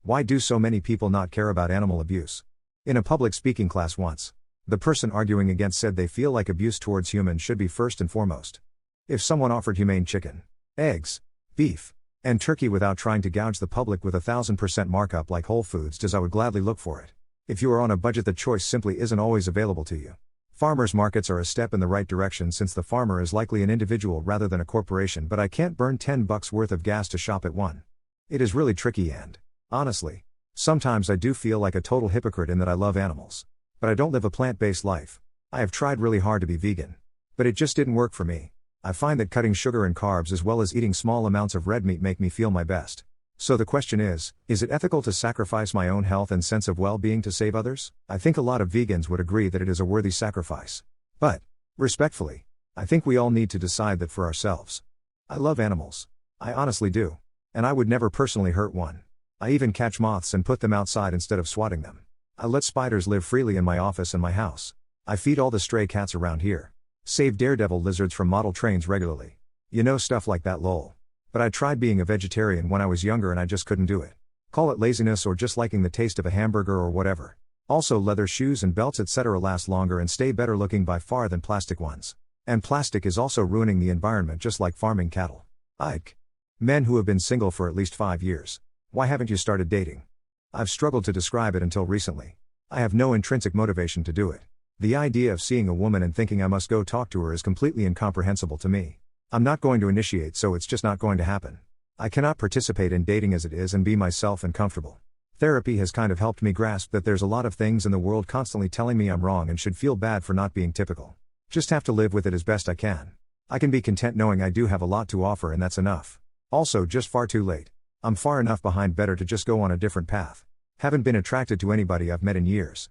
Why do so many people not care about animal abuse? In a public speaking class once, the person arguing against said they feel like abuse towards humans should be first and foremost. If someone offered humane chicken, eggs, beef, and turkey without trying to gouge the public with 1,000% markup like Whole Foods does, I would gladly look for it. If you are on a budget, the choice simply isn't always available to you. Farmers markets are a step in the right direction since the farmer is likely an individual rather than a corporation, but I can't burn $10 worth of gas to shop at one. It is really tricky and, honestly, sometimes I do feel like a total hypocrite in that I love animals. But I don't live a plant-based life. I have tried really hard to be vegan. But it just didn't work for me. I find that cutting sugar and carbs as well as eating small amounts of red meat make me feel my best. So the question is it ethical to sacrifice my own health and sense of well-being to save others? I think a lot of vegans would agree that it is a worthy sacrifice. But, respectfully, I think we all need to decide that for ourselves. I love animals. I honestly do. And I would never personally hurt one. I even catch moths and put them outside instead of swatting them. I let spiders live freely in my office and my house. I feed all the stray cats around here. Save daredevil lizards from model trains regularly. You know, stuff like that, lol. But I tried being a vegetarian when I was younger and I just couldn't do it. Call it laziness or just liking the taste of a hamburger or whatever. Also, leather shoes and belts etc. last longer and stay better looking by far than plastic ones. And plastic is also ruining the environment just like farming cattle. Ike. Men who have been single for at least 5 years. Why haven't you started dating? I've struggled to describe it until recently. I have no intrinsic motivation to do it. The idea of seeing a woman and thinking I must go talk to her is completely incomprehensible to me. I'm not going to initiate, so it's just not going to happen. I cannot participate in dating as it is and be myself and comfortable. Therapy has kind of helped me grasp that there's a lot of things in the world constantly telling me I'm wrong and should feel bad for not being typical. Just have to live with it as best I can. I can be content knowing I do have a lot to offer and that's enough. Also, just far too late. I'm far enough behind, better to just go on a different path. Haven't been attracted to anybody I've met in years.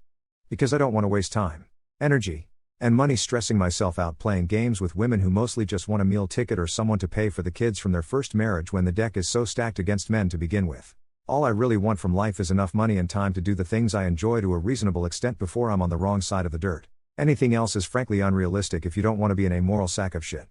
Because I don't want to waste time, energy, and money stressing myself out playing games with women who mostly just want a meal ticket or someone to pay for the kids from their first marriage when the deck is so stacked against men to begin with. All I really want from life is enough money and time to do the things I enjoy to a reasonable extent before I'm on the wrong side of the dirt. Anything else is frankly unrealistic if you don't want to be an amoral sack of shit.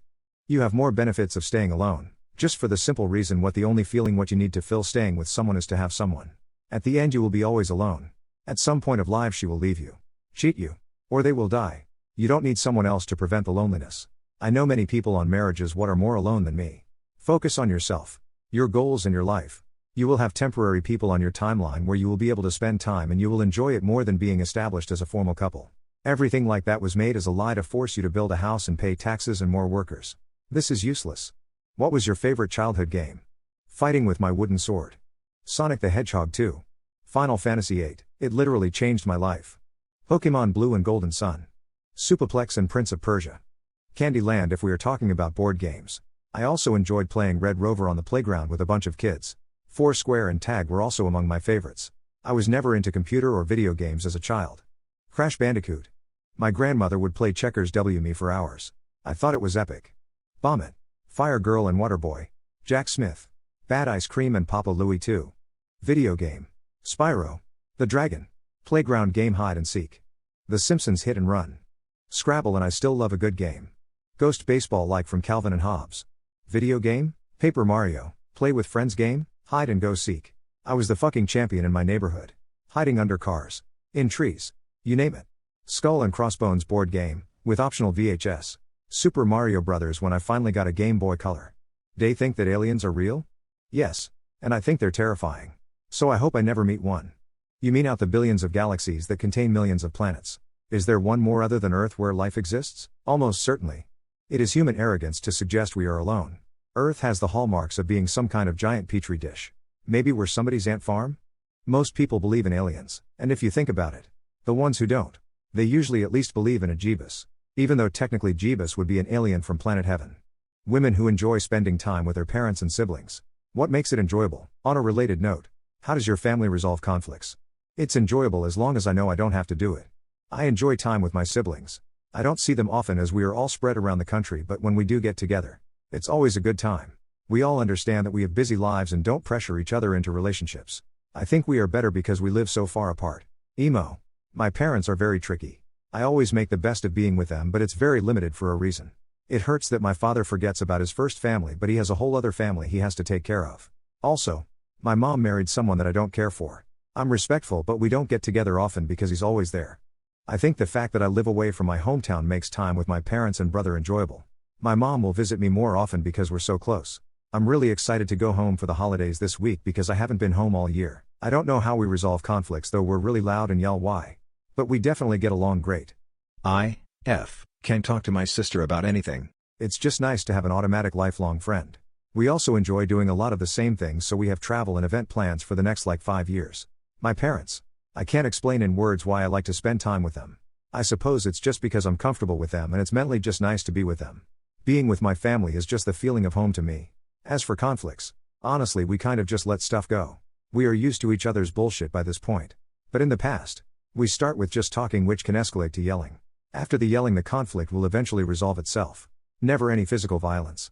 You have more benefits of staying alone. Just for the simple reason what you need to fill staying with someone is to have someone. At the end you will be always alone. At some point of life she will leave you, cheat you, or they will die. You don't need someone else to prevent the loneliness. I know many people on marriages what are more alone than me. Focus on yourself, your goals and your life. You will have temporary people on your timeline where you will be able to spend time and you will enjoy it more than being established as a formal couple. Everything like that was made as a lie to force you to build a house and pay taxes and more workers. This is useless. What was your favorite childhood game? Fighting with my wooden sword. Sonic the Hedgehog 2. Final Fantasy VIII. It literally changed my life. Pokemon Blue and Golden Sun. Supaplex and Prince of Persia. Candyland if we are talking about board games. I also enjoyed playing Red Rover on the playground with a bunch of kids. Foursquare and Tag were also among my favorites. I was never into computer or video games as a child. Crash Bandicoot. My grandmother would play checkers me for hours. I thought it was epic. Bomb It. Fire Girl and Waterboy. Jack Smith. Bad Ice Cream and Papa Louie 2. Video game. Spyro. The Dragon. Playground game Hide and Seek. The Simpsons Hit and Run. Scrabble and I still love a good game. Ghost Baseball like from Calvin and Hobbes. Video game? Paper Mario. Play with friends game? Hide and go seek. I was the fucking champion in my neighborhood. Hiding under cars. In trees. You name it. Skull and Crossbones board game, with optional VHS. Super Mario Bros. When I finally got a Game Boy Color. They think that aliens are real? Yes. And I think they're terrifying. So I hope I never meet one. You mean out the billions of galaxies that contain millions of planets? Is there one more other than Earth where life exists? Almost certainly. It is human arrogance to suggest we are alone. Earth has the hallmarks of being some kind of giant petri dish. Maybe we're somebody's ant farm? Most people believe in aliens, and if you think about it, the ones who don't, they usually at least believe in a Jeebus. Even though technically Jeebus would be an alien from planet Heaven. Women who enjoy spending time with their parents and siblings. What makes it enjoyable? On a related note, how does your family resolve conflicts? It's enjoyable as long as I know I don't have to do it. I enjoy time with my siblings. I don't see them often as we are all spread around the country, but when we do get together, it's always a good time. We all understand that we have busy lives and don't pressure each other into relationships. I think we are better because we live so far apart. Emo. My parents are very tricky. I always make the best of being with them, but it's very limited for a reason. It hurts that my father forgets about his first family, but he has a whole other family he has to take care of. Also, My mom married someone that I don't care for. I'm respectful, but we don't get together often because he's always there. I think the fact that I live away from my hometown makes time with my parents and brother enjoyable. My mom will visit me more often because we're so close. I'm really excited to go home for the holidays this week because I haven't been home all year. I don't know how we resolve conflicts, though we're really loud and yell why. But we definitely get along great. Can't talk to my sister about anything. It's just nice to have an automatic lifelong friend. We also enjoy doing a lot of the same things, so we have travel and event plans for the next 5 years. My parents. I can't explain in words why I like to spend time with them. I suppose it's just because I'm comfortable with them and it's mentally just nice to be with them. Being with my family is just the feeling of home to me. As for conflicts, honestly we kind of just let stuff go. We are used to each other's bullshit by this point. But in the past, we start with just talking, which can escalate to yelling. After the yelling, the conflict will eventually resolve itself. Never any physical violence.